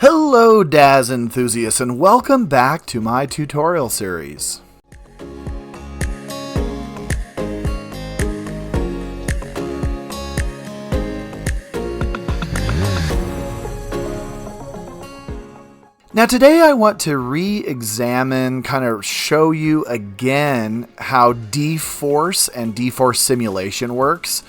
Hello Daz enthusiasts and welcome back to my tutorial series. Now today I want to re-examine, kind of show you again how dForce and dForce simulation works.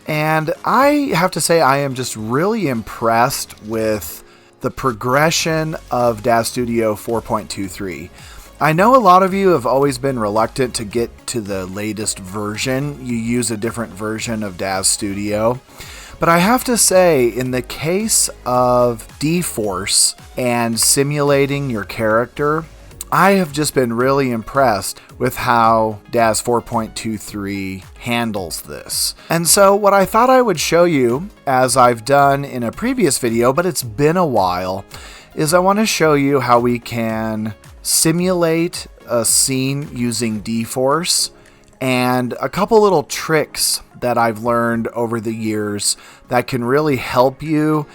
And I have to say I am just really impressed with the progression of Daz Studio 4.23. I know a lot of you have always been reluctant to get to the latest version. You use a different version of Daz Studio. But I have to say, in the case of dForce and simulating your character, I have just been really impressed with how Daz 4.23 handles this. And so what I thought I would show you, as I've done in a previous video, but it's been a while, is I want to show you how we can simulate a scene using dForce and a couple little tricks that I've learned over the years that can really help you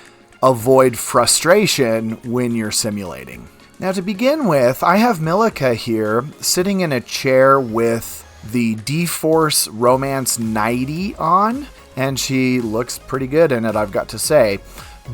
avoid frustration when you're simulating. Now to begin with, I have Milika here sitting in a chair with the dForce Romance 90 on, and she looks pretty good in it, I've got to say.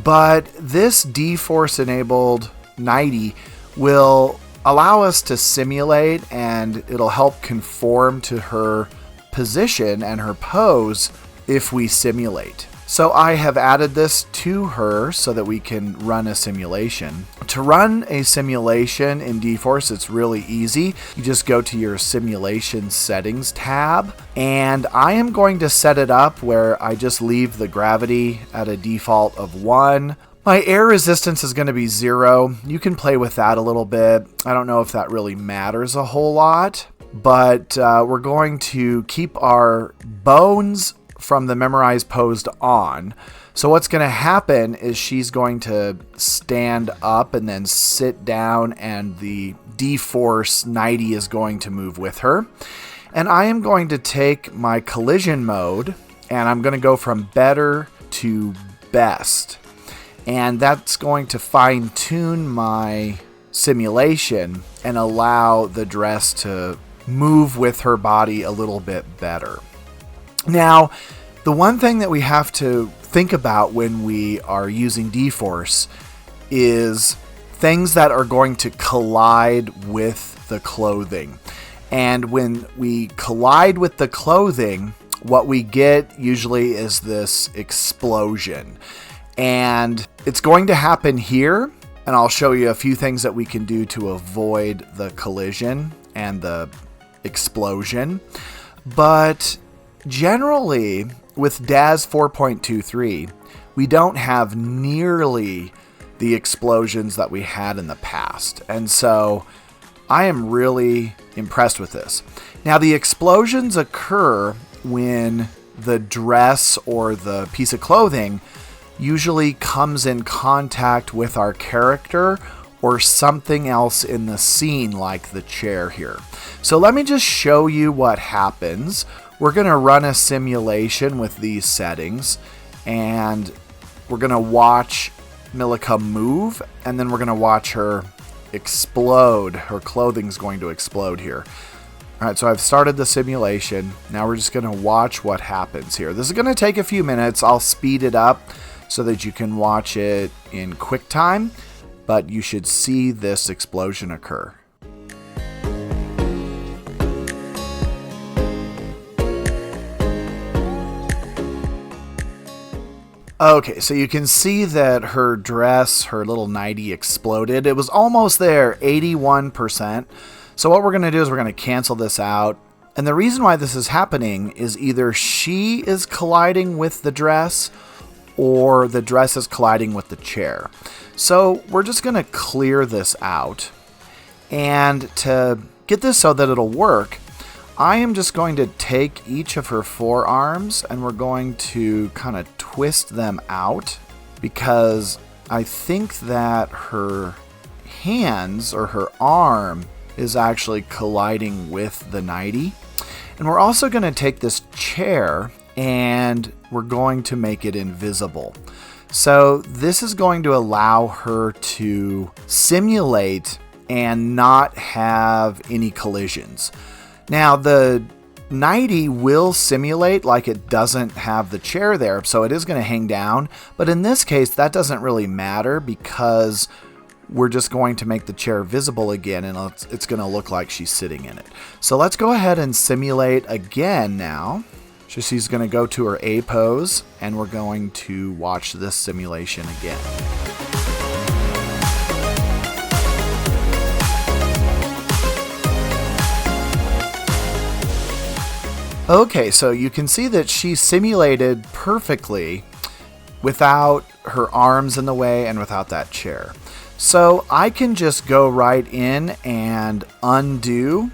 But this dForce enabled 90 will allow us to simulate, and it'll help conform to her position and her pose if we simulate. So I have added this to her so that we can run a simulation. To run a simulation in dForce, it's really easy. You just go to your simulation settings tab, and I am going to set it up where I just leave the gravity at a default of 1. My air resistance is going to be 0. You can play with that a little bit. I don't know if that really matters a whole lot, but we're going to keep our bones from the memorize posed on. So what's going to happen is she's going to stand up and then sit down, and the dForce 90 is going to move with her. And I am going to take my collision mode and I'm going to go from better to best. And that's going to fine-tune my simulation and allow the dress to move with her body a little bit better. Now, the one thing that we have to think about when we are using dForce is things that are going to collide with the clothing. And when we collide with the clothing, what we get usually is this explosion. And it's going to happen here, and I'll show you a few things that we can do to avoid the collision and the explosion. But generally, with Daz 4.23, we don't have nearly the explosions that we had in the past. And so I am really impressed with this. Now, the explosions occur when the dress or the piece of clothing usually comes in contact with our character or something else in the scene, like the chair here. So let me just show you what happens. We're going to run a simulation with these settings, and we're going to watch Milika move, and then we're going to watch her explode. Her clothing's going to explode here. All right, so I've started the simulation. Now we're just going to watch what happens here. This is going to take a few minutes. I'll speed it up so that you can watch it in quick time, but you should see this explosion occur. Okay, so you can see that her dress, her little 90 exploded. It was almost there, 81%. So what we're going to do is we're going to cancel this out. And the reason why this is happening is either she is colliding with the dress or the dress is colliding with the chair. So we're just going to clear this out. And to get this so that it'll work, I am just going to take each of her forearms and we're going to kind of twist them out, because I think that her hands or her arm is actually colliding with the 90. And we're also going to take this chair and we're going to make it invisible. So this is going to allow her to simulate and not have any collisions. Now the 90 will simulate like it doesn't have the chair there, so it is going to hang down. But in this case, that doesn't really matter because we're just going to make the chair visible again, and it's going to look like she's sitting in it. So let's go ahead and simulate again now. So she's going to go to her A pose, and we're going to watch this simulation again. Okay, so you can see that she simulated perfectly without her arms in the way and without that chair. So I can just go right in and undo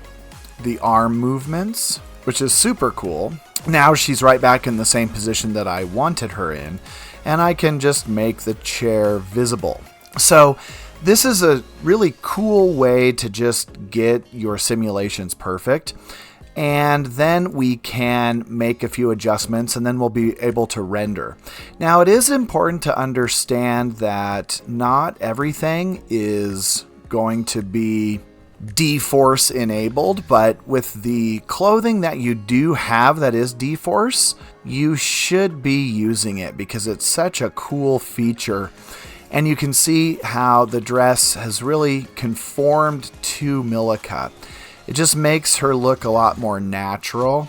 the arm movements, which is super cool. Now she's right back in the same position that I wanted her in, and I can just make the chair visible. So this is a really cool way to just get your simulations perfect. And then we can make a few adjustments, and then we'll be able to render. Now, it is important to understand that not everything is going to be dForce enabled, but with the clothing that you do have that is dForce, you should be using it because it's such a cool feature. And you can see how the dress has really conformed to Milica. It just makes her look a lot more natural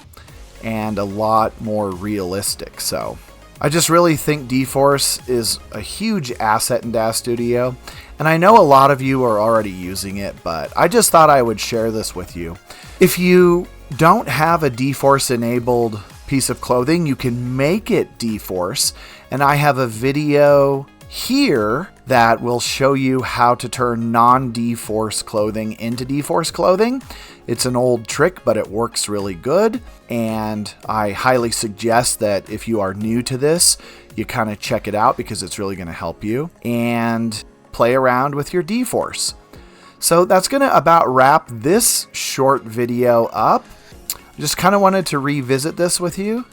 and a lot more realistic. So I just really think dForce is a huge asset in Daz Studio. And I know a lot of you are already using it, but I just thought I would share this with you. If you don't have a dForce enabled piece of clothing, you can make it dForce. And I have a video here that will show you how to turn non-dForce clothing into dForce clothing. It's an old trick, but it works really good. And I highly suggest that if you are new to this, you kind of check it out because it's really going to help you and play around with your dForce. So that's going to about wrap this short video up. Just kind of wanted to revisit this with you.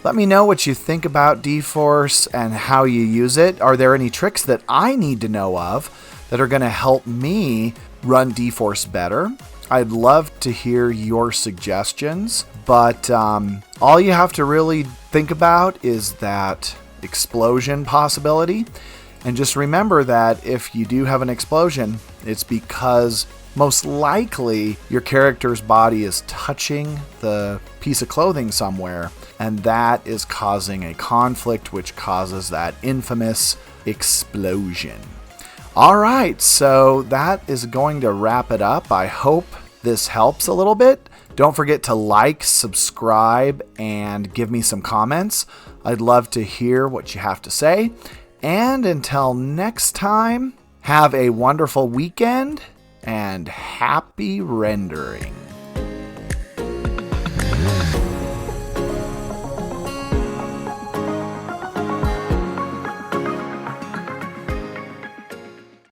Let me know what you think about dForce and how you use it. Are there any tricks that I need to know of that are going to help me run dForce better? I'd love to hear your suggestions, but all you have to really think about is that explosion possibility. And just remember that if you do have an explosion, it's because most likely your character's body is touching the piece of clothing somewhere, and that is causing a conflict which causes that infamous explosion. Alright, so that is going to wrap it up. I hope this helps a little bit. Don't forget to like, subscribe, and give me some comments. I'd love to hear what you have to say. And until next time, have a wonderful weekend and happy rendering.